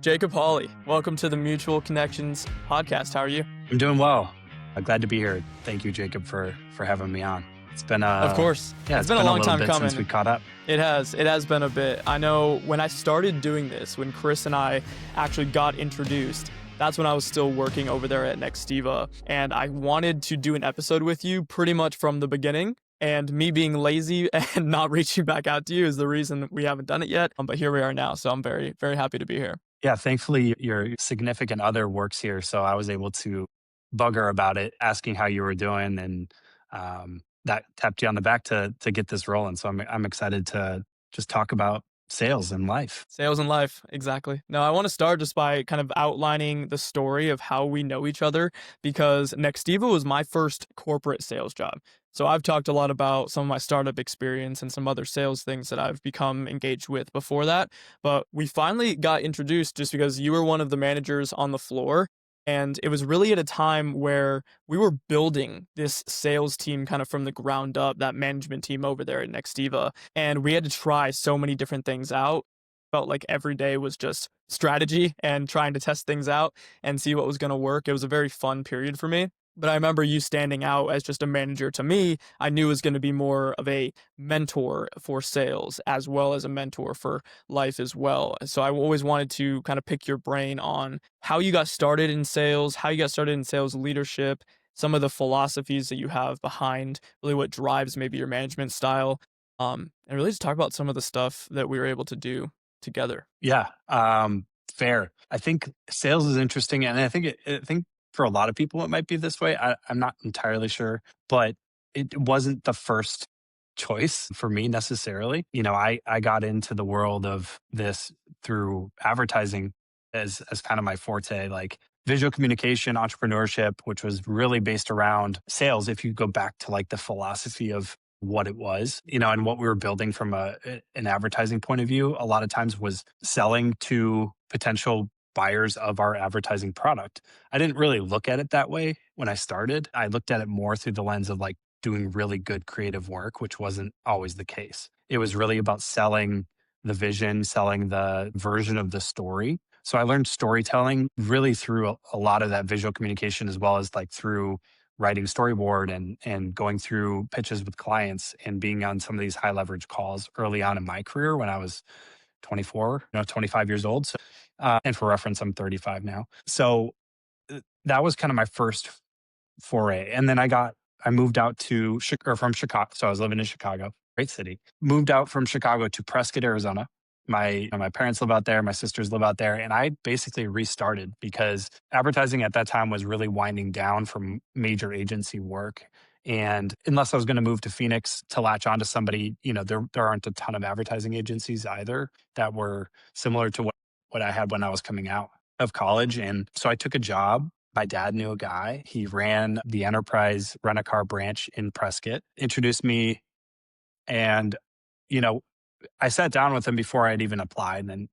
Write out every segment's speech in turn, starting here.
Jacob Hawley, welcome to the Mutual Connections podcast. How are you? I'm doing well. Glad to be here. Thank you, Jacob, for having me on. It's been Of course. it's been a long little time bit coming. since we caught up. It has been a bit. I know when I started doing this, when Chris and I actually got introduced, that's when I was still working over there at Nextiva, and I wanted to do an episode with you pretty much from the beginning. And me being lazy and not reaching back out to you is the reason we haven't done it yet. But here we are now, so I'm very, very happy to be here. Yeah, thankfully your significant other works here, so I was able to bug her about it, asking how you were doing, and that tapped you on the back to get this rolling. So I'm excited to just talk about sales and life. Sales and life, exactly. Now, I want to start just by kind of outlining the story of how we know each other, because Nextiva was my first corporate sales job. So I've talked a lot about some of my startup experience and some other sales things that I've become engaged with before that. But we finally got introduced just because you were one of the managers on the floor. And it was really at a time where we were building this sales team kind of from the ground up, that management team over there at Nextiva. And we had to try so many different things out. Felt like every day was just strategy and trying to test things out and see what was going to work. It was a very fun period for me. But I remember you standing out as just a manager to me. I knew was going to be more of a mentor for sales as well as a mentor for life as well. So I always wanted to kind of pick your brain on how you got started in sales, how you got started in sales leadership, some of the philosophies that you have behind really what drives maybe your management style, and really just talk about some of the stuff that we were able to do together. Yeah, fair. I think sales is interesting, and I think for a lot of people it might be this way. I'm not entirely sure, but it wasn't the first choice for me necessarily. You know, I got into the world of this through advertising as kind of my forte, like visual communication, entrepreneurship, which was really based around sales. If you go back to like the philosophy of what it was, you know, and what we were building from an advertising point of view, a lot of times was selling to potential buyers of our advertising product. I didn't really look at it that way when I started. I looked at it more through the lens of like doing really good creative work, which wasn't always the case. It was really about selling the vision, selling the version of the story. So I learned storytelling really through a lot of that visual communication, as well as like through writing storyboard and going through pitches with clients and being on some of these high leverage calls early on in my career when I was 24, 25 years old. So, and for reference, I'm 35 now. So that was kind of my first foray. And then I moved out from Chicago. So I was living in Chicago, great city. Moved out from Chicago to Prescott, Arizona. My parents live out there. My sisters live out there. And I basically restarted because advertising at that time was really winding down from major agency work. And unless I was going to move to Phoenix to latch onto somebody, you know, there aren't a ton of advertising agencies either that were similar to what I had when I was coming out of college. And so I took a job. My dad knew a guy. He ran the enterprise rent-a-car branch in Prescott, introduced me. And, you know, I sat down with him before I'd even applied and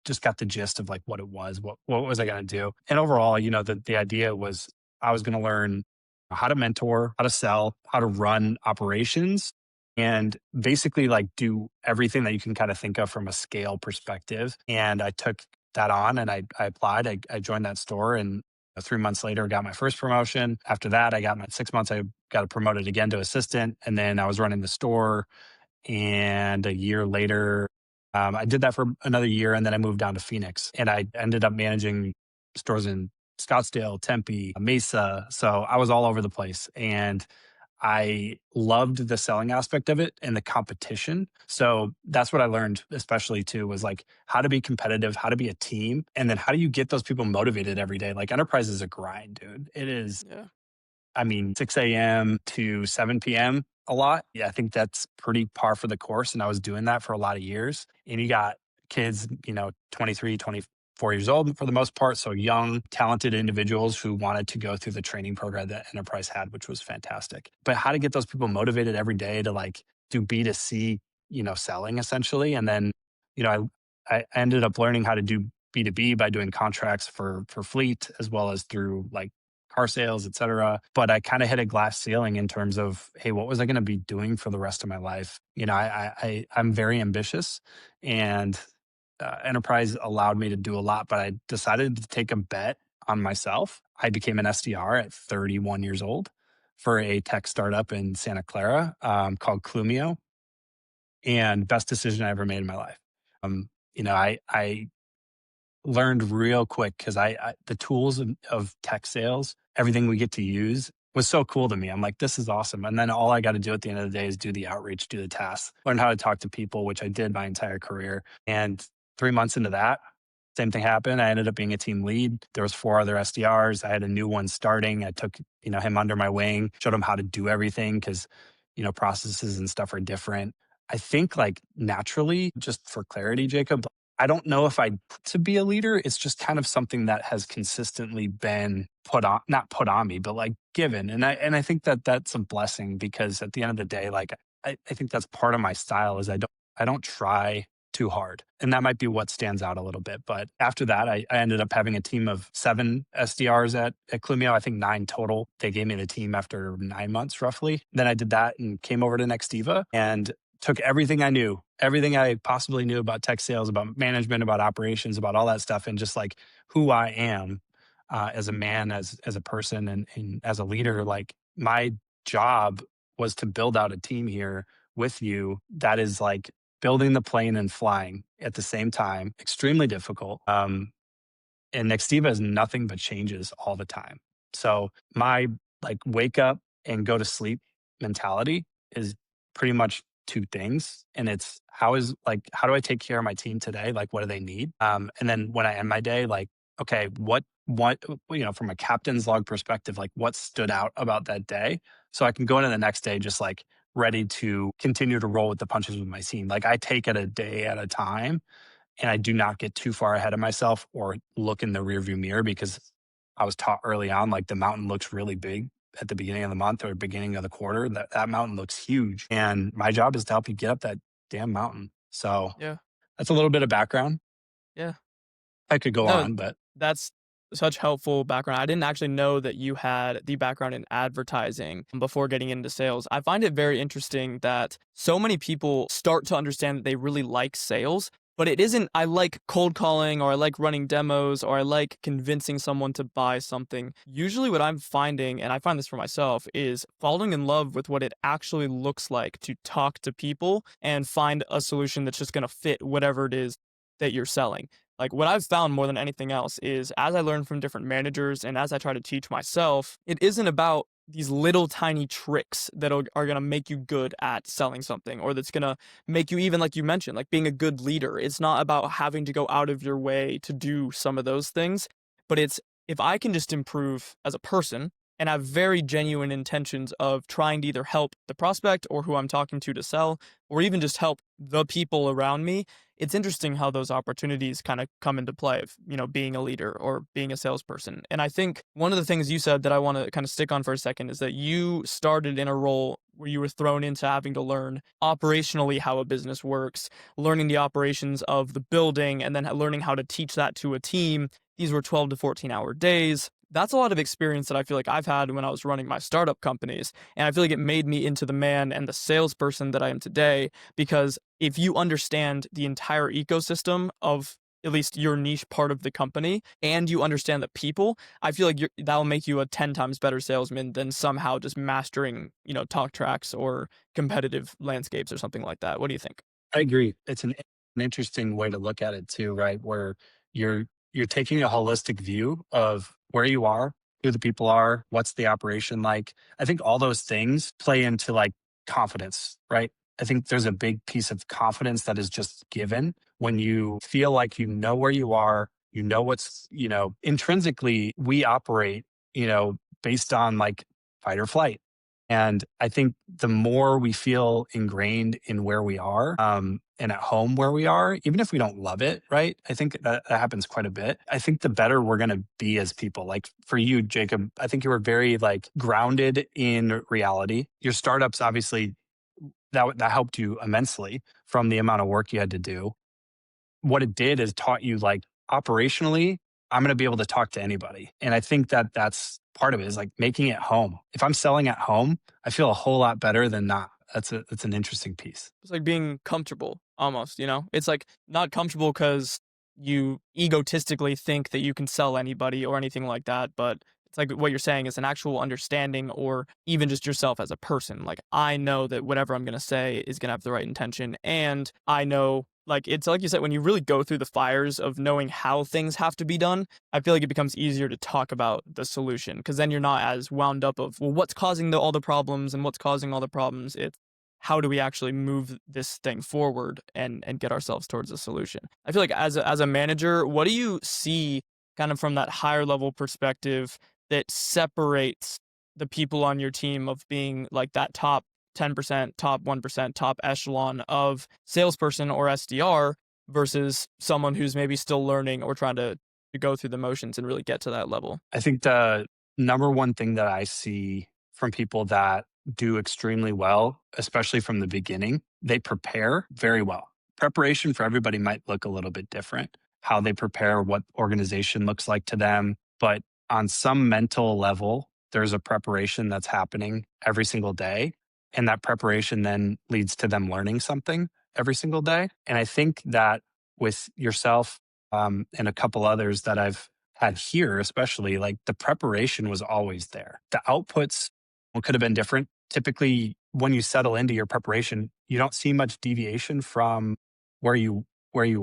just got the gist of like what it was, what was I going to do. And overall, you know, the idea was I was going to learn how to mentor, how to sell, how to run operations, and basically like do everything that you can kind of think of from a scale perspective. And I took that on and I applied. I joined that store, and 3 months later, got my first promotion. After that, I got my 6 months, I got promoted again to assistant. And then I was running the store. And a year later, I did that for another year. And then I moved down to Phoenix, and I ended up managing stores in Scottsdale, Tempe, Mesa. So I was all over the place. And I loved the selling aspect of it and the competition. So that's what I learned, especially too, was like how to be competitive, how to be a team, and then how do you get those people motivated every day? Like enterprise is a grind, dude. It is, Yeah. I mean, 6 a.m. to 7 p.m. a lot. Yeah, I think that's pretty par for the course. And I was doing that for a lot of years. And you got kids, you know, 23, 24 years old for the most part. So young, talented individuals who wanted to go through the training program that Enterprise had, which was fantastic. But how to get those people motivated every day to like do B2C, you know, selling essentially. And then, you know, I ended up learning how to do B2B by doing contracts for fleet as well as through like car sales, et cetera. But I kind of hit a glass ceiling in terms of, hey, what was I going to be doing for the rest of my life? You know, I'm very ambitious, and enterprise allowed me to do a lot, but I decided to take a bet on myself. I became an SDR at 31 years old for a tech startup in Santa Clara called Clumio, and best decision I ever made in my life. I learned real quick because the tools of tech sales, everything we get to use was so cool to me. I'm like, this is awesome. And then all I got to do at the end of the day is do the outreach, do the tasks, learn how to talk to people, which I did my entire career. And 3 months into that, same thing happened. I ended up being a team lead. There was 4 other SDRs. I had a new one starting. I took, him under my wing, showed him how to do everything because, processes and stuff are different. I think like naturally, just for clarity, Jacob, I don't know if I to be a leader. It's just kind of something that has consistently been put on, not put on me, but like given. And I think that that's a blessing because at the end of the day, like I think that's part of my style is I don't try too hard. And that might be what stands out a little bit. But after that, I ended up having a team of 7 SDRs at Clumio, I think 9 total. They gave me the team after 9 months roughly. Then I did that and came over to Nextiva and took everything I knew, everything I possibly knew about tech sales, about management, about operations, about all that stuff, and just like who I am as a man, as a person, and as a leader. Like my job was to build out a team here with you that is like building the plane and flying at the same time, extremely difficult. And Nextiva is nothing but changes all the time. So my like wake up and go to sleep mentality is pretty much 2 things. And it's how do I take care of my team today? Like what do they need? And then when I end my day, like, okay, what from a captain's log perspective, like what stood out about that day? So I can go into the next day just like ready to continue to roll with the punches with my team. Like I take it a day at a time and I do not get too far ahead of myself or look in the rearview mirror because I was taught early on, like the mountain looks really big at the beginning of the month or beginning of the quarter. That mountain looks huge. And my job is to help you get up that damn mountain. So Yeah. that's a little bit of background. Yeah. I could go No, on, but that's such helpful background. I didn't actually know that you had the background in advertising before getting into sales. I find it very interesting that so many people start to understand that they really like sales, but it isn't, I like cold calling or I like running demos or I like convincing someone to buy something. Usually, what I'm finding, and I find this for myself, is falling in love with what it actually looks like to talk to people and find a solution that's just going to fit whatever it is that you're selling. Like what I've found more than anything else is as I learn from different managers and as I try to teach myself, it isn't about these little tiny tricks that are going to make you good at selling something or that's going to make you, even like you mentioned, like being a good leader. It's not about having to go out of your way to do some of those things, but it's if I can just improve as a person and have very genuine intentions of trying to either help the prospect or who I'm talking to sell, or even just help the people around me. It's interesting how those opportunities kind of come into play of, being a leader or being a salesperson. And I think one of the things you said that I want to kind of stick on for a second is that you started in a role where you were thrown into having to learn operationally how a business works, learning the operations of the building, and then learning how to teach that to a team. These were 12 to 14-hour days. That's a lot of experience that I feel like I've had when I was running my startup companies. And I feel like it made me into the man and the salesperson that I am today, because if you understand the entire ecosystem of at least your niche part of the company and you understand the people, I feel like that'll make you a 10 times better salesman than somehow just mastering, talk tracks or competitive landscapes or something like that. What do you think? I agree. It's an interesting way to look at it too, right? Where you're you're taking a holistic view of where you are, who the people are, what's the operation like. I think all those things play into like confidence, right? I think there's a big piece of confidence that is just given when you feel like you know where you are, you know what's, intrinsically we operate, based on like fight or flight. And I think the more we feel ingrained in where we are, and at home where we are, even if we don't love it, right? I think that happens quite a bit. I think the better we're going to be as people. Like for you, Jacob, I think you were very like grounded in reality. Your startups, obviously, that helped you immensely from the amount of work you had to do. What it did is taught you like operationally, I'm going to be able to talk to anybody. And I think that's part of it is like making it home. If I'm selling at home, I feel a whole lot better than not. That's an interesting piece. It's like being comfortable almost, you know? It's like not comfortable because you egotistically think that you can sell anybody or anything like that, but it's like what you're saying is an actual understanding or even just yourself as a person. Like I know that whatever I'm gonna say is gonna have the right intention. And I know like it's like you said, when you really go through the fires of knowing how things have to be done, I feel like it becomes easier to talk about the solution because then you're not as wound up of well, what's causing all the problems and what's causing all the problems. It's how do we actually move this thing forward and get ourselves towards a solution? I feel like as a manager, what do you see kind of from that higher level perspective that separates the people on your team of being like that top 10%, top 1%, top echelon of salesperson or SDR versus someone who's maybe still learning or trying to go through the motions and really get to that level? I think the number one thing that I see from people that do extremely well, especially from the beginning, they prepare very well. Preparation for everybody might look a little bit different, how they prepare, what organization looks like to them. But on some mental level, there's a preparation that's happening every single day. And that preparation then leads to them learning something every single day. And I think that with yourself and a couple others that I've had here, especially, like the preparation was always there. The outputs could have been different. Typically, when you settle into your preparation, you don't see much deviation from where you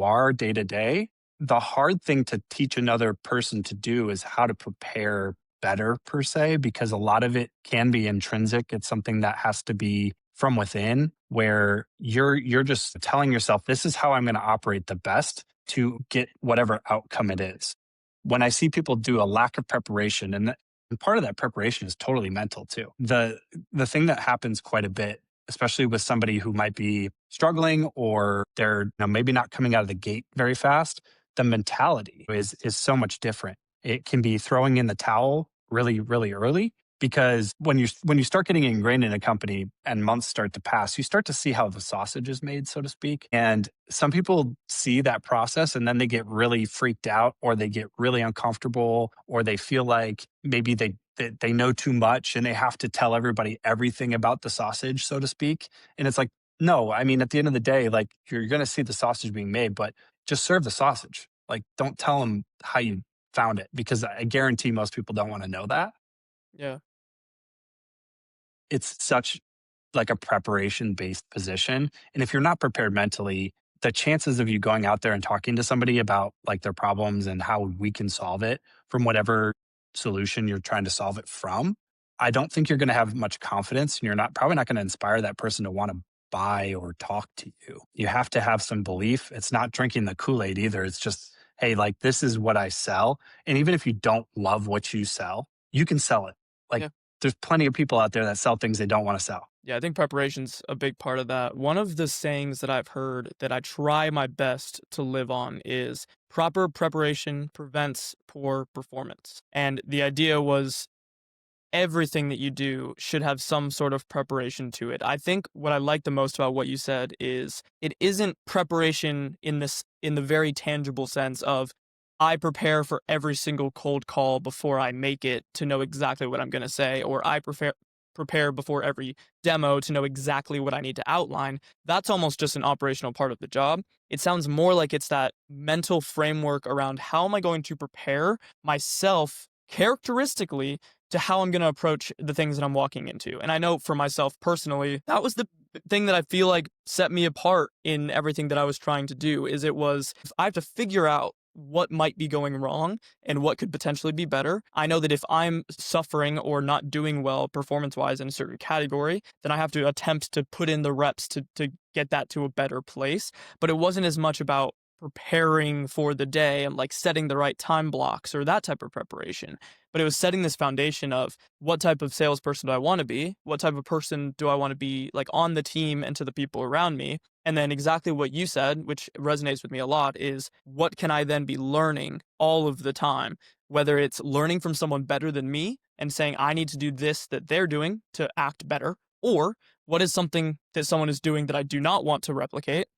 are day to day. The hard thing to teach another person to do is how to prepare better per se, because a lot of it can be intrinsic. It's something that has to be from within, where you're just telling yourself, this is how I'm going to operate the best to get whatever outcome it is. When I see people do a lack of preparation, and part of that preparation is totally mental too. The thing that happens quite a bit, especially with somebody who might be struggling or they're maybe not coming out of the gate very fast, the mentality is so much different. It can be throwing in the towel really, really early, because when you start getting ingrained in a company and months start to pass, you start to see how the sausage is made, so to speak. And some people see that process and then they get really freaked out, or they get really uncomfortable, or they feel like maybe they know too much and they have to tell everybody everything about the sausage, so to speak. And it's like, no, I mean, at the end of the day, like you're going to see the sausage being made, but just serve the sausage. Like, don't tell them how you found it, because I guarantee most people don't want to know that. Yeah. It's such like a preparation based position. And if you're not prepared mentally, the chances of you going out there and talking to somebody about like their problems and how we can solve it from whatever solution you're trying to solve it from, I don't think you're going to have much confidence, and you're not probably not going to inspire that person to want to buy or talk to you. You have to have some belief. It's not drinking the Kool-Aid either. It's just, hey, like this is what I sell. And even if you don't love what you sell, you can sell it. Like Yeah. there's plenty of people out there that sell things they don't want to sell. Yeah, I think preparation's a big part of that. One of the sayings that I've heard that I try my best to live on is proper preparation prevents poor performance. And the idea was everything that you do should have some sort of preparation to it. I think what I like the most about what you said is it isn't preparation in the very tangible sense of I prepare for every single cold call before I make it to know exactly what I'm going to say, or I prepare before every demo to know exactly what I need to outline. That's almost just an operational part of the job. It sounds more like it's that mental framework around how am I going to prepare myself characteristically to how I'm going to approach the things that I'm walking into. And I know for myself personally, that was the thing that I feel like set me apart in everything that I was trying to do is I have to figure out what might be going wrong and what could potentially be better. I know that if I'm suffering or not doing well performance-wise in a certain category, then I have to attempt to put in the reps to get that to a better place. But it wasn't as much about preparing for the day and like setting the right time blocks or that type of preparation. But it was setting this foundation of what type of salesperson do I want to be? What type of person do I want to be like on the team and to the people around me? And then exactly what you said, which resonates with me a lot, is what can I then be learning all of the time? Whether it's learning from someone better than me and saying, I need to do this that they're doing to act better, or what is something that someone is doing that I do not want to replicate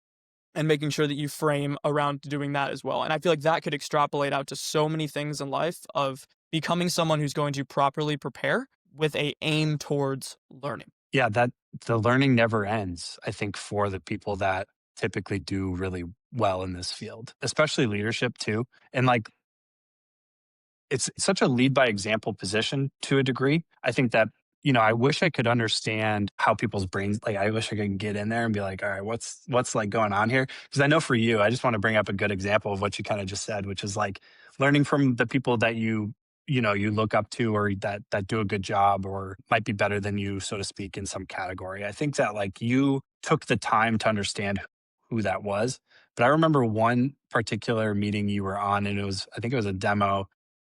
and making sure that you frame around doing that as well. And I feel like that could extrapolate out to so many things in life of becoming someone who's going to properly prepare with a aim towards learning. Yeah, that the learning never ends, I think, for the people that typically do really well in this field, especially leadership too. And like it's such a lead by example position to a degree. I think that, I wish I could understand how people's brains, like I wish I could get in there and be like, all right, what's like going on here? Because I know for you, I just want to bring up a good example of what you kind of just said, which is like learning from the people that you look up to, or that do a good job or might be better than you, so to speak, in some category. I think that like you took the time to understand who that was. But I remember one particular meeting you were on, and I think it was a demo,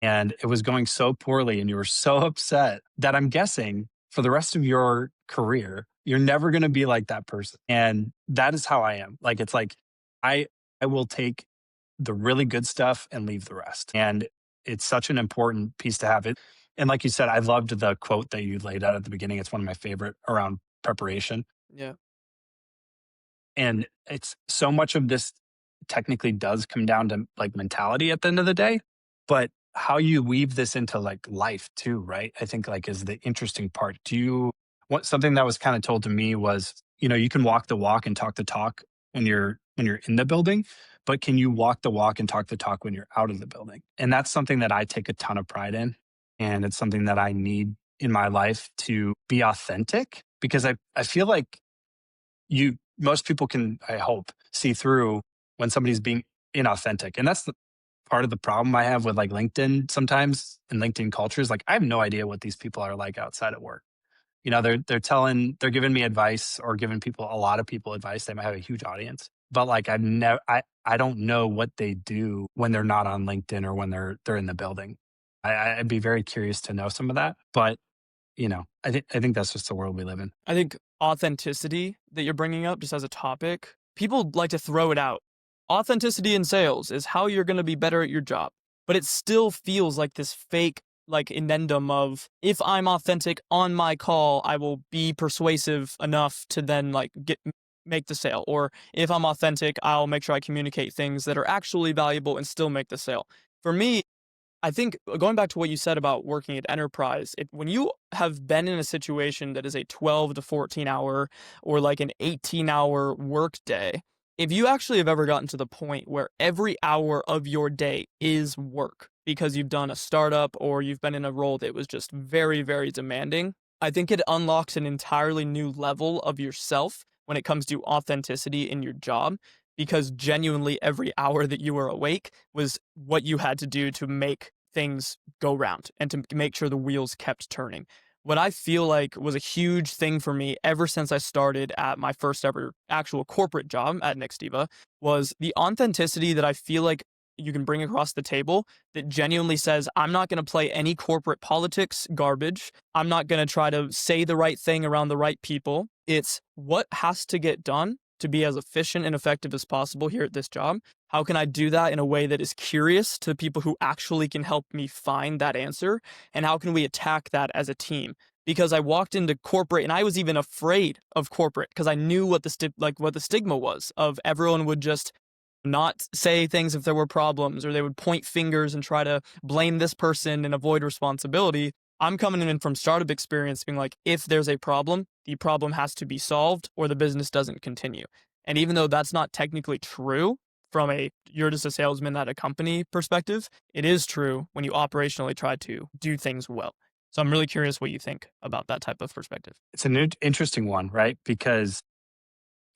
and it was going so poorly and you were so upset that I'm guessing for the rest of your career, you're never going to be like that person. And that is how I am. Like, it's like, I, I will take the really good stuff and leave the rest. And it's such an important piece to have it. And like you said, I loved the quote that you laid out at the beginning. It's one of my favorite around preparation. Yeah. And it's so much of this technically does come down to like mentality at the end of the day, but how you weave this into like life too, right? I think like is the interesting part. What something that was kind of told to me was, you can walk the walk and talk the talk when you're in the building, but can you walk the walk and talk the talk when you're out of the building? And that's something that I take a ton of pride in. And it's something that I need in my life to be authentic, because I feel like most people can, I hope, see through when somebody's being inauthentic. And that's the part of the problem I have with like LinkedIn sometimes, and LinkedIn cultures. Like I have no idea what these people are like outside of work. They're giving me advice, or giving a lot of people advice. They might have a huge audience, but like I don't know what they do when they're not on LinkedIn or when they're in the building. I'd be very curious to know some of that, but I think that's just the world we live in. I think authenticity that you're bringing up just as a topic, people like to throw it out. Authenticity in sales is how you're going to be better at your job. But it still feels like this fake like inendum of, if I'm authentic on my call, I will be persuasive enough to then like make the sale. Or if I'm authentic, I'll make sure I communicate things that are actually valuable and still make the sale. For me, I think going back to what you said about working at enterprise, when you have been in a situation that is a 12 to 14 hour or like an 18-hour work day, if you actually have ever gotten to the point where every hour of your day is work because you've done a startup or you've been in a role that was just very, very demanding, I think it unlocks an entirely new level of yourself when it comes to authenticity in your job, because genuinely every hour that you were awake was what you had to do to make things go round and to make sure the wheels kept turning. What I feel like was a huge thing for me ever since I started at my first ever actual corporate job at Nextiva was the authenticity that I feel like you can bring across the table that genuinely says, I'm not going to play any corporate politics garbage. I'm not going to try to say the right thing around the right people. It's what has to get done to be as efficient and effective as possible here at this job. How can I do that in a way that is curious to people who actually can help me find that answer? And how can we attack that as a team? Because I walked into corporate and I was even afraid of corporate because I knew what the stigma was of everyone would just not say things if there were problems, or they would point fingers and try to blame this person and avoid responsibility. I'm coming in from startup experience being like, if there's a problem, the problem has to be solved or the business doesn't continue. And even though that's not technically true from you're just a salesman at a company perspective, it is true when you operationally try to do things well. So I'm really curious what you think about that type of perspective. It's an interesting one, right? Because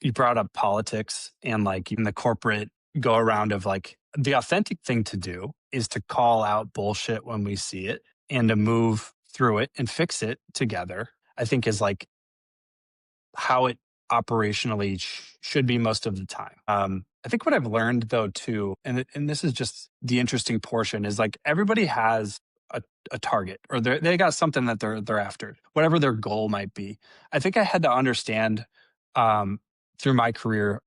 you brought up politics and like even the corporate go around of like the authentic thing to do is to call out bullshit when we see it and to move through it and fix it together. I think is like how it operationally should be most of the time. I think what I've learned though too, and this is just the interesting portion, is like everybody has a target, or they got something that they're after, whatever their goal might be. I think I had to understand through my career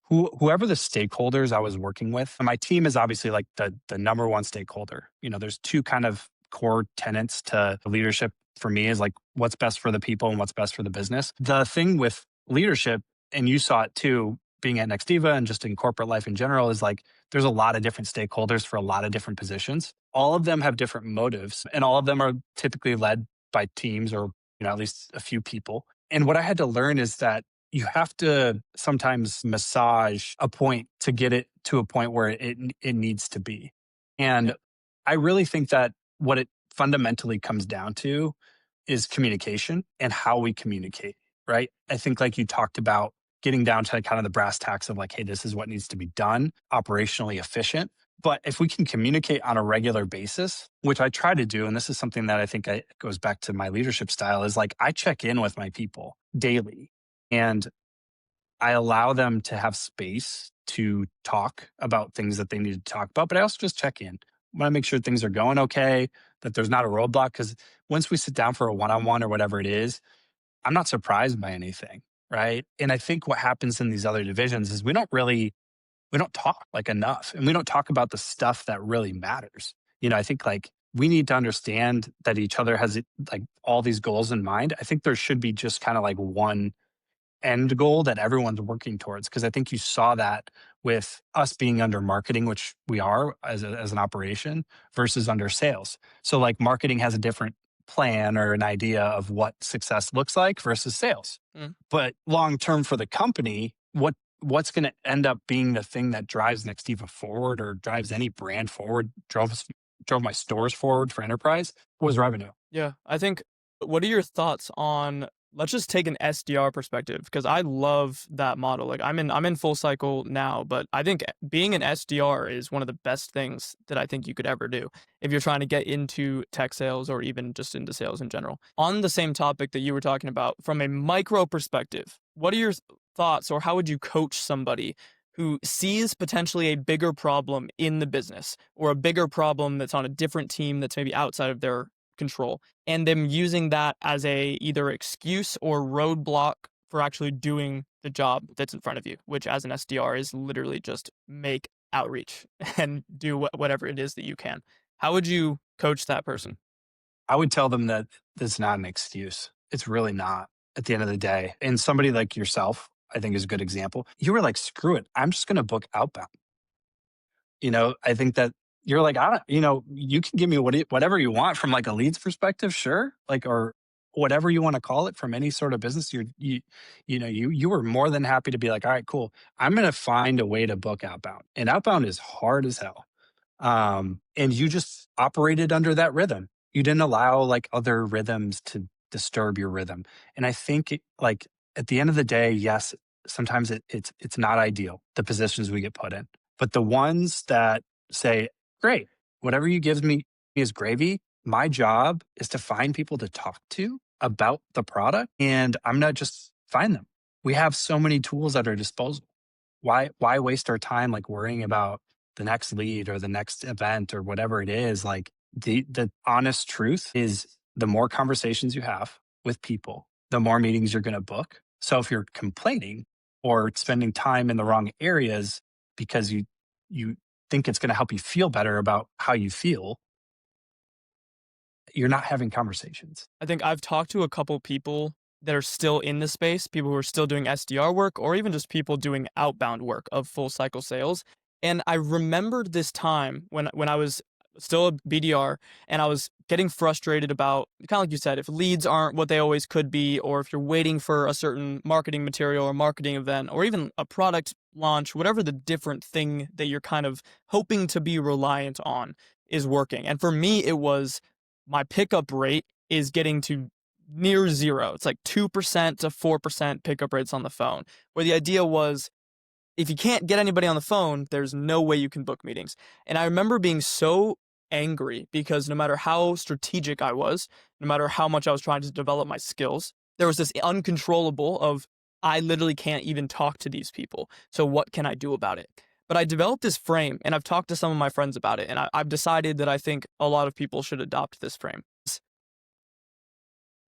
whoever the stakeholders I was working with. And my team is obviously like the number one stakeholder. There's two kind of core tenets to leadership for me, is like what's best for the people and what's best for the business. The thing with leadership, and you saw it too, being at Nextiva and just in corporate life in general, is like there's a lot of different stakeholders for a lot of different positions. All of them have different motives, and all of them are typically led by teams or at least a few people. And what I had to learn is that you have to sometimes massage a point to get it to a point where it needs to be. Yeah. And I really think that what it fundamentally comes down to is communication and how we communicate, right? I think like you talked about getting down to kind of the brass tacks of like, hey, this is what needs to be done, operationally efficient. But if we can communicate on a regular basis, which I try to do, and this is something that I think goes back to my leadership style, is like I check in with my people daily and I allow them to have space to talk about things that they need to talk about, but I also just check in. I want to make sure things are going okay, that there's not a roadblock. Because once we sit down for a one on one or whatever it is, I'm not surprised by anything. Right. And I think what happens in these other divisions is we don't talk like enough and we don't talk about the stuff that really matters. I think like we need to understand that each other has like all these goals in mind. I think there should be just kind of like one end goal that everyone's working towards. Cause I think you saw that with us being under marketing, which we are as an operation versus under sales. So like marketing has a different plan or an idea of what success looks like versus sales. Mm. But long term for the company, what's going to end up being the thing that drives Nextiva forward or drives any brand forward, drove my stores forward for enterprise was revenue. Yeah, I think what are your thoughts on let's just take an SDR perspective because I love that model. Like I'm in full cycle now, but I think being an SDR is one of the best things that I think you could ever do if you're trying to get into tech sales or even just into sales in general. On the same topic that you were talking about from a micro perspective, what are your thoughts or how would you coach somebody who sees potentially a bigger problem in the business or a bigger problem that's on a different team that's maybe outside of their control and them using that as a either excuse or roadblock for actually doing the job that's in front of you, which as an SDR is literally just make outreach and do whatever it is that you can. How would you coach that person? I would tell them that that's not an excuse. It's really not at the end of the day. And somebody like yourself, I think is a good example. You were like, screw it. I'm just going to book outbound. I think that you're like, I don't, you can give me whatever you want from like a leads perspective, sure. Like, or whatever you want to call it from any sort of business. You were more than happy to be like, all right, cool. I'm going to find a way to book outbound and outbound is hard as hell. And you just operated under that rhythm. You didn't allow like other rhythms to disturb your rhythm. And I think like at the end of the day, yes, sometimes it's not ideal, the positions we get put in. But the ones that say, great, whatever you give me is gravy. My job is to find people to talk to about the product and I'm not just find them. We have so many tools at our disposal. Why waste our time like worrying about the next lead or the next event or whatever it is? Like the honest truth is the more conversations you have with people, the more meetings you're going to book. So if you're complaining or spending time in the wrong areas because you think it's going to help you feel better about how you feel, you're not having conversations. I think I've talked to a couple people that are still in the space, people who are still doing SDR work, or even just people doing outbound work of full cycle sales. And I remembered this time when I was still a BDR and I was getting frustrated about kind of like you said, if leads aren't what they always could be, or if you're waiting for a certain marketing material or marketing event, or even a product launch, whatever the different thing that you're kind of hoping to be reliant on is working. And for me, it was my pickup rate is getting to near zero. It's like 2% to 4% pickup rates on the phone, where the idea was if you can't get anybody on the phone, there's no way you can book meetings. And I remember being so angry because no matter how strategic I was, no matter how much I was trying to develop my skills, there was this uncontrollable of I literally can't even talk to these people. So what can I do about it? But I developed this frame and I've talked to some of my friends about it. And I've decided that I think a lot of people should adopt this frame.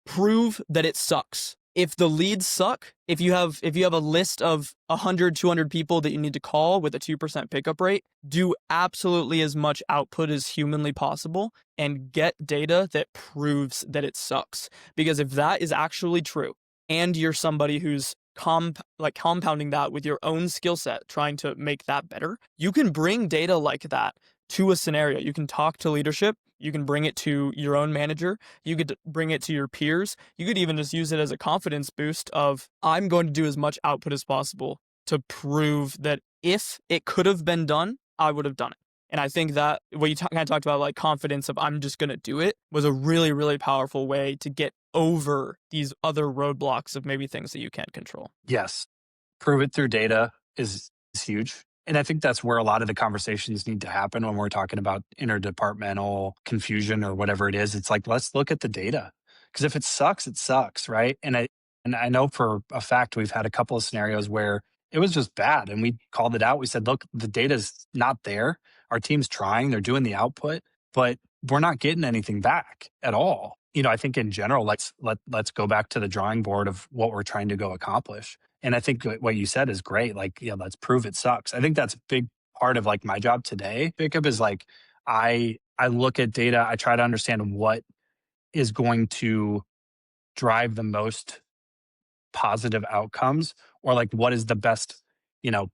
Prove that it sucks. If the leads suck, if you have a list of 100, 200 people that you need to call with a 2% pickup rate, do absolutely as much output as humanly possible and get data that proves that it sucks. Because if that is actually true and you're somebody who's compounding that with your own skill set, trying to make that better, you can bring data like that to a scenario. You can talk to leadership You can bring it to your own manager. You could bring it to your peers. You could even just use it as a confidence boost of, I'm going to do as much output as possible to prove that if it could have been done, I would have done it. And I think that what you kind of talked about, like confidence of I'm just going to do it, was a really, really powerful way to get over these other roadblocks of maybe things that you can't control. Yes. Prove it through data is huge. And I think that's where a lot of the conversations need to happen when we're talking about interdepartmental confusion or whatever it is. It's like, let's look at the data. Because if it sucks, right? And I know for a fact we've had a couple of scenarios where it was just bad and we called it out. We said, look, the data's not there. Our team's trying, they're doing the output, but we're not getting anything back at all. I think in general, let's go back to the drawing board of what we're trying to go accomplish. And I think what you said is great. Like, yeah, let's prove it sucks. I think that's a big part of like my job today, Jacob, is like I look at data, I try to understand what is going to drive the most positive outcomes, or like what is the best, you know,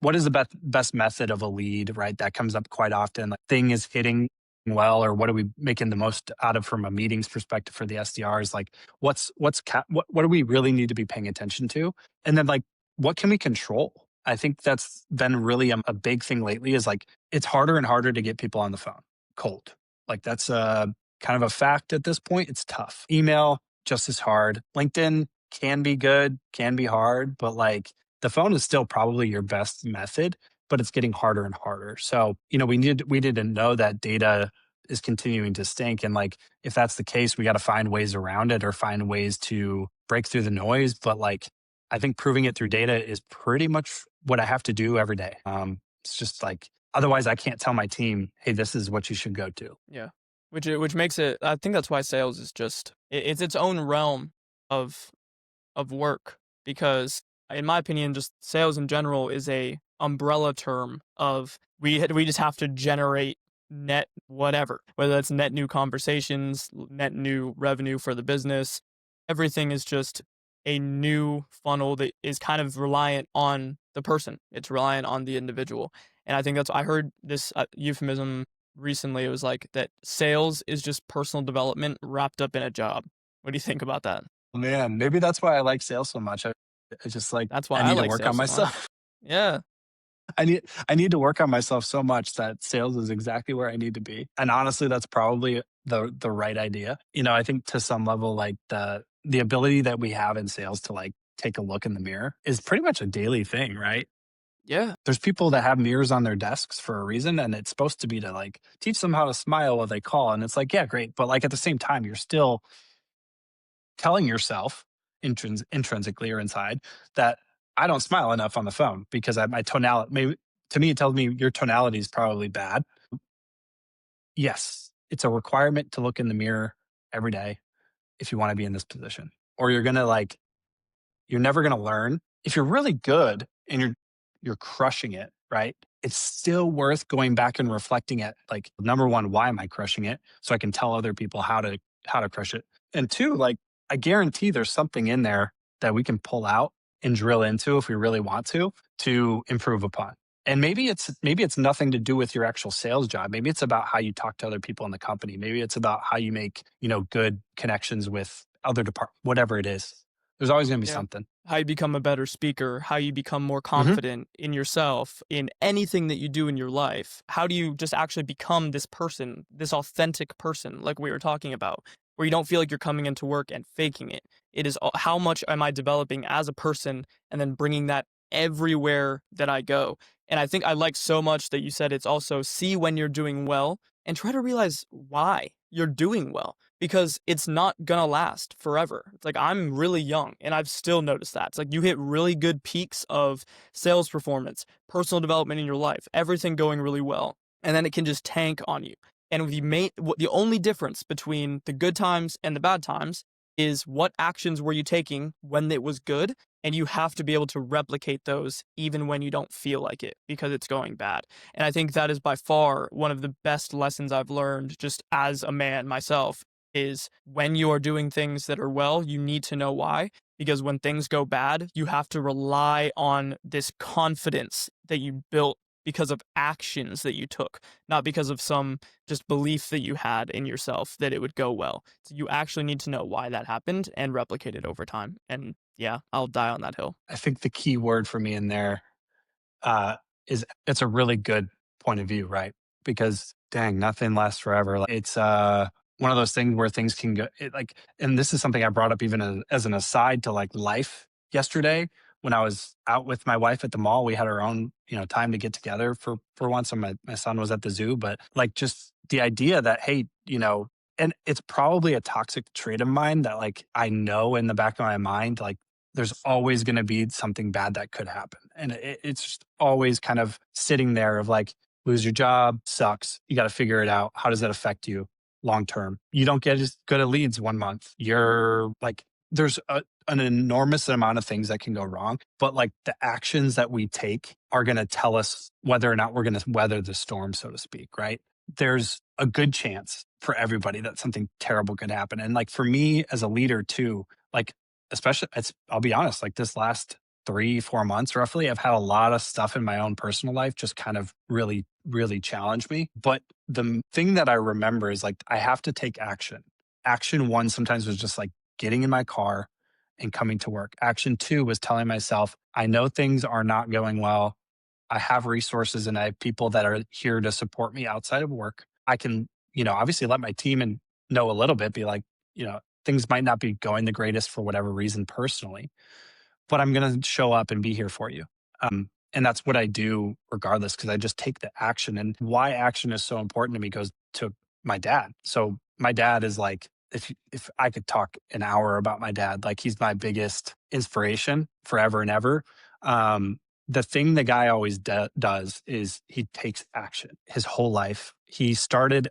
what is the best method of a lead, right? That comes up quite often. Like thing is hitting well, or what are we making the most out of from a meetings perspective for the SDRs? Like what do we really need to be paying attention to? And then like what can we control? I think that's been really a big thing lately is like it's harder and harder to get people on the phone cold. Like that's kind of a fact at this point. It's tough. Email just as hard. LinkedIn can be good, can be hard, but like the phone is still probably your best method, but it's getting harder and harder. So, we need to know that data is continuing to stink. And like, if that's the case, we got to find ways around it or find ways to break through the noise. But like, I think proving it through data is pretty much what I have to do every day. It's just like, otherwise I can't tell my team, hey, this is what you should go to. Yeah. Which makes it, I think that's why sales is just, it's its own realm of work, because in my opinion, just sales in general is a umbrella term of we just have to generate net whatever, whether that's net new conversations, net new revenue for the business. Everything is just a new funnel that is kind of reliant on the person. It's reliant on the individual. And I think I heard this euphemism recently. It was like that sales is just personal development wrapped up in a job. What do you think about that? Man, maybe that's why I like sales so much. I just like That's why I I need to like work on sales so much. myself. Yeah. I need to work on myself so much that sales is exactly where I need to be. And honestly, that's probably the right idea. I think to some level, like the ability that we have in sales to like take a look in the mirror is pretty much a daily thing, right? Yeah. There's people that have mirrors on their desks for a reason, and it's supposed to be to like teach them how to smile while they call. And it's like, yeah, great. But like at the same time, you're still telling yourself intrinsically or inside that I don't smile enough on the phone because my tonality, maybe to me, it tells me your tonality is probably bad. Yes, it's a requirement to look in the mirror every day if you want to be in this position, or you're never going to learn. If you're really good and you're crushing it, right? It's still worth going back and reflecting at like, number one, why am I crushing it? So I can tell other people how to crush it. And two, like I guarantee there's something in there that we can pull out and drill into if we really want to improve upon. And maybe it's nothing to do with your actual sales job. Maybe it's about how you talk to other people in the company. Maybe it's about how you make, good connections with other departments, whatever it is. There's always going to be Yeah. something. How you become a better speaker, how you become more Mhm. confident in yourself, in anything that you do in your life. How do you just actually become this person, this authentic person, like we were talking about, where you don't feel like you're coming into work and faking it. It is how much am I developing as a person and then bringing that everywhere that I go. And I think I like so much that you said it's also see when you're doing well and try to realize why you're doing well, because it's not gonna last forever. It's like I'm really young and I've still noticed that. It's like you hit really good peaks of sales performance, personal development in your life, everything going really well, and then it can just tank on you. And the only difference between the good times and the bad times is what actions were you taking when it was good, and you have to be able to replicate those even when you don't feel like it because it's going bad. And I think that is by far one of the best lessons I've learned just as a man myself is when you are doing things that are well, you need to know why. Because when things go bad, you have to rely on this confidence that you built because of actions that you took, not because of some just belief that you had in yourself that it would go well. So you actually need to know why that happened and replicate it over time. And yeah, I'll die on that hill. I think the key word for me in there uh, is it's a really good point of view, right? Because dang, nothing lasts forever. Like, it's one of those things where things can go like, and this is something I brought up even as an aside to like life yesterday when I was out with my wife at the mall. We had our own, time to get together for once, and my son was at the zoo. But like, just the idea that hey, and it's probably a toxic trait of mine that like I know in the back of my mind, like there's always going to be something bad that could happen. And it's just always kind of sitting there of like, lose your job, sucks. You got to figure it out. How does that affect you long term? You don't get as good at leads 1 month. You're like, there's an enormous amount of things that can go wrong, but like the actions that we take are going to tell us whether or not we're going to weather the storm, so to speak, right? There's a good chance for everybody that something terrible could happen. And like for me as a leader too, like especially I'll be honest, like this last 3 4 months roughly, I've had a lot of stuff in my own personal life just kind of really really challenge me. But the thing that I remember is like I have to take action. Action one sometimes was just like getting in my car and coming to work. Action two was telling myself I know things are not going well. I have resources and I have people that are here to support me outside of work. I can, obviously let my team and know a little bit, be like, things might not be going the greatest for whatever reason personally, but I'm going to show up and be here for you. And that's what I do regardless, because I just take the action. And why action is so important to me goes to my dad. So my dad is like, if I could talk an hour about my dad, like he's my biggest inspiration forever and ever. The thing the guy always does is he takes action his whole life. He started,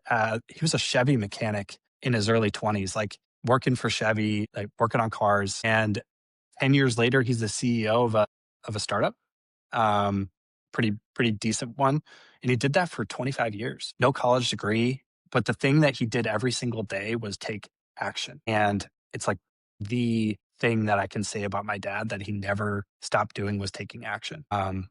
he was a Chevy mechanic in his early 20s, like working for Chevy, like working on cars. And 10 years later, he's the CEO of a startup, pretty decent one. And he did that for 25 years, no college degree. But the thing that he did every single day was take action. And it's like the thing that I can say about my dad that he never stopped doing was taking action. And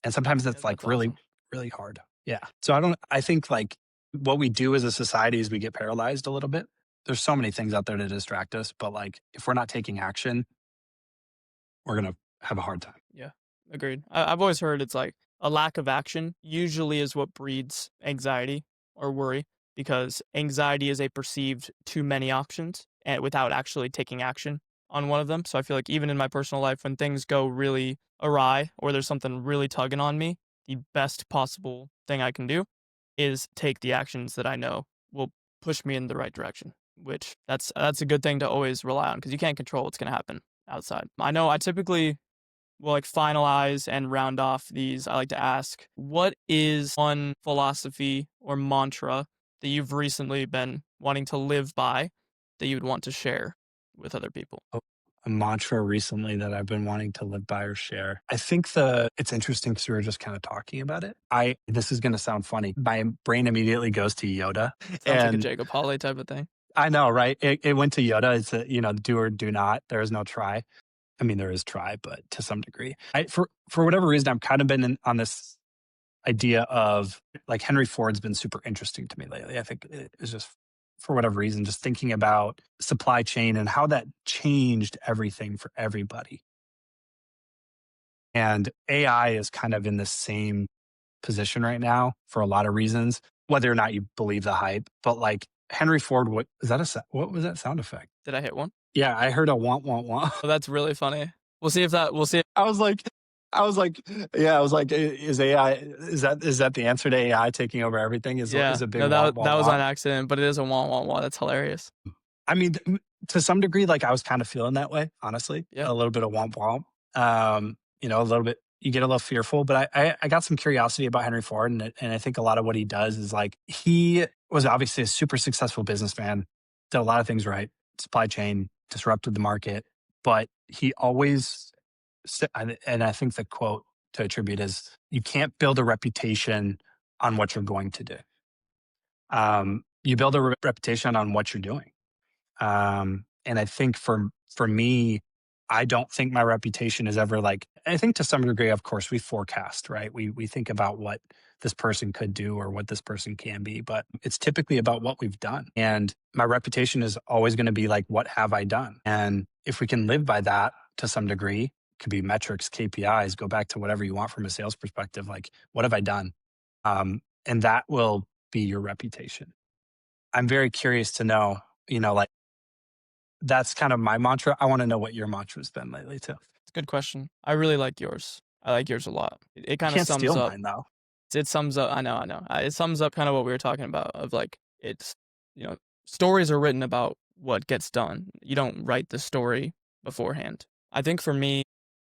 sometimes Yeah, that's like that's really, awesome. really hard. Yeah. So I think like what we do as a society is we get paralyzed a little bit. There's so many things out there to distract us, but like if we're not taking action, we're going to have a hard time. Yeah, agreed. I've always heard it's like a lack of action usually is what breeds anxiety or worry because anxiety is a perceived too many options and without actually taking action on one of them. So I feel like even in my personal life, when things go really awry or there's something really tugging on me, the best possible thing I can do is take the actions that I know will push me in the right direction. Which that's a good thing to always rely on because you can't control what's going to happen outside. I know I typically will like finalize and round off these. I like to ask, what is one philosophy or mantra that you've recently been wanting to live by that you'd want to share with other people? Oh, a mantra recently that I've been wanting to live by or share. I think it's interesting because we were just kind of talking about it. This is going to sound funny. My brain immediately goes to Yoda, Sounds like a and Jacob Holiday type of thing. I know, right? It went to Yoda. It's do or do not. There is no try. I mean, there is try, but to some degree. For whatever reason, I've kind of been on this idea of like Henry Ford's been super interesting to me lately. I think it's just for whatever reason, just thinking about supply chain and how that changed everything for everybody. And AI is kind of in the same position right now for a lot of reasons, whether or not you believe the hype. But like Henry Ford, what was that sound effect? Did I hit one? Yeah, I heard a want, want, want. Oh, that's really funny. We'll see. I was like, I was like, yeah, I was like, is AI, is that the answer to AI taking over everything? Yeah, Is a big no, want, that want, was on want? accident, but it is a wah wah wah. That's hilarious. I mean, to some degree, like I was kind of feeling that way, honestly, Yeah. a little bit of womp womp. A little bit, you get a little fearful, but I got some curiosity about Henry Ford. And I think a lot of what he does is like, he was obviously a super successful businessman, did a lot of things right, supply chain, disrupted the market, but he always, and I think the quote to attribute is, you can't build a reputation on what you're going to do. You build a reputation on what you're doing. And I think for me, I don't think my reputation is ever like, I think to some degree, of course, we forecast, right? We think about what this person could do or what this person can be, but it's typically about what we've done. And my reputation is always going to be like, what have I done? And if we can live by that to some degree, could be metrics, KPIs, go back to whatever you want from a sales perspective, like, what have I done? And that will be your reputation. I'm very curious to know, like, that's kind of my mantra. I want to know what your mantra's been lately too. It's a good question. I really like yours. I like yours a lot. It You kind of can't sums steal up. mine though. It sums up. I know. I know. It sums up kind of what we were talking about. Of like, it's stories are written about what gets done. You don't write the story beforehand. I think for me,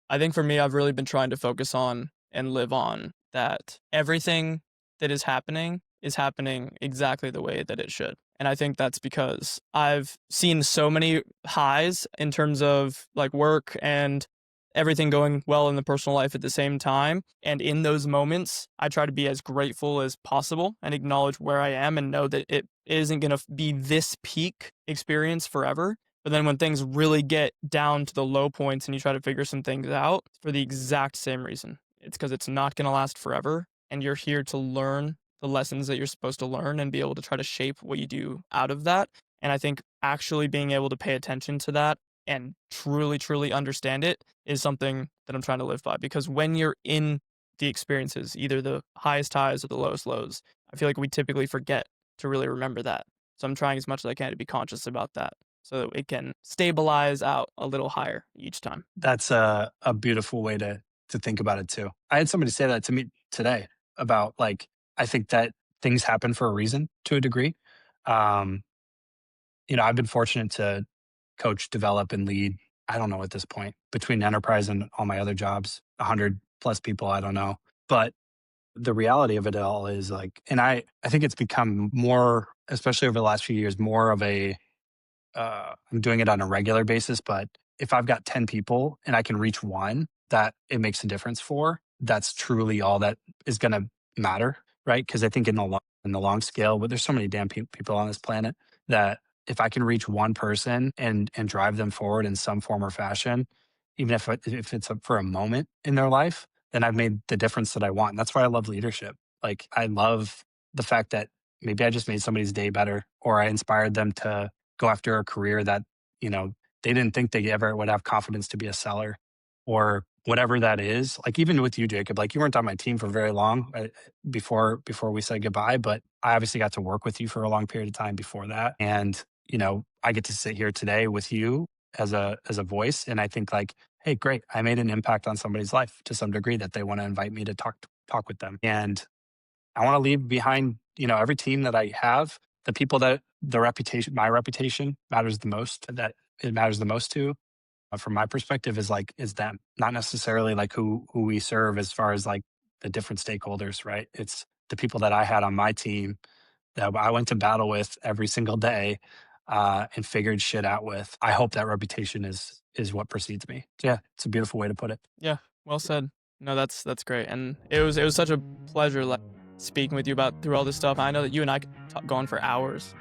I've really been trying to focus on and live on that everything that is happening exactly the way that it should. And I think that's because I've seen so many highs in terms of like work and everything going well in the personal life at the same time. And in those moments, I try to be as grateful as possible and acknowledge where I am and know that it isn't going to be this peak experience forever. But then when things really get down to the low points and you try to figure some things out for the exact same reason, it's because it's not going to last forever. And you're here to learn the lessons that you're supposed to learn and be able to try to shape what you do out of that. And I think actually being able to pay attention to that and truly, truly understand it is something that I'm trying to live by. Because when you're in the experiences, either the highest highs or the lowest lows, I feel like we typically forget to really remember that. So I'm trying as much as I can to be conscious about that so that it can stabilize out a little higher each time. That's a beautiful way to think about it too. I had somebody say that to me today about like, I think that things happen for a reason to a degree. Um, I've been fortunate to coach, develop, and lead. I don't know at this point between enterprise and all my other jobs, 100 plus people. I don't know, but the reality of it all is like, and I think it's become more, especially over the last few years, more of a. I'm doing it on a regular basis, but if I've got 10 people and I can reach one that it makes a difference for, that's truly all that is going to matter, right? Because I think in the long scale, but there's so many damn people on this planet that if I can reach one person and drive them forward in some form or fashion, even if it's for a moment in their life, then I've made the difference that I want. And that's why I love leadership. Like I love the fact that maybe I just made somebody's day better, or I inspired them to go after a career that they didn't think they ever would have confidence to be a seller, or whatever that is. Like even with you, Jacob, like you weren't on my team for very long before we said goodbye, but I obviously got to work with you for a long period of time before that. And, I get to sit here today with you as a voice. And I think like, hey, great. I made an impact on somebody's life to some degree that they want to invite me to talk with them. And I want to leave behind, every team that I have, the people that my reputation matters the most, that it matters the most to, from my perspective is them, not necessarily like who we serve as far as like the different stakeholders, right? It's the people that I had on my team that I went to battle with every single day, and figured shit out with. I hope that reputation is what precedes me. So yeah, it's a beautiful way to put it. Yeah, well said. No, that's great. And it was such a pleasure like speaking with you about through all this stuff. I know that you and I could go on for hours.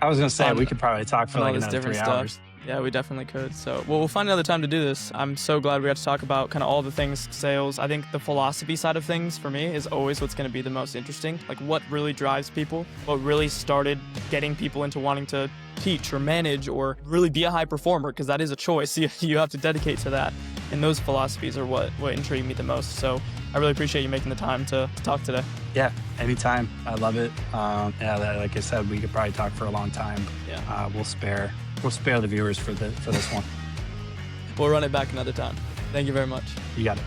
I was going to say, we could probably talk for on all like this another different 3 stuff. hours. Yeah, we definitely could. So, we'll find another time to do this. I'm so glad we got to talk about kind of all the things sales. I think the philosophy side of things for me is always what's going to be the most interesting. Like what really drives people, what really started getting people into wanting to teach or manage or really be a high performer, because that is a choice. You have to dedicate to that. And those philosophies are what intrigue me the most. So I really appreciate you making the time to talk today. Yeah, anytime. I love it. Yeah, like I said, we could probably talk for a long time. Yeah. We'll spare the viewers for this one. We'll run it back another time. Thank you very much. You got it.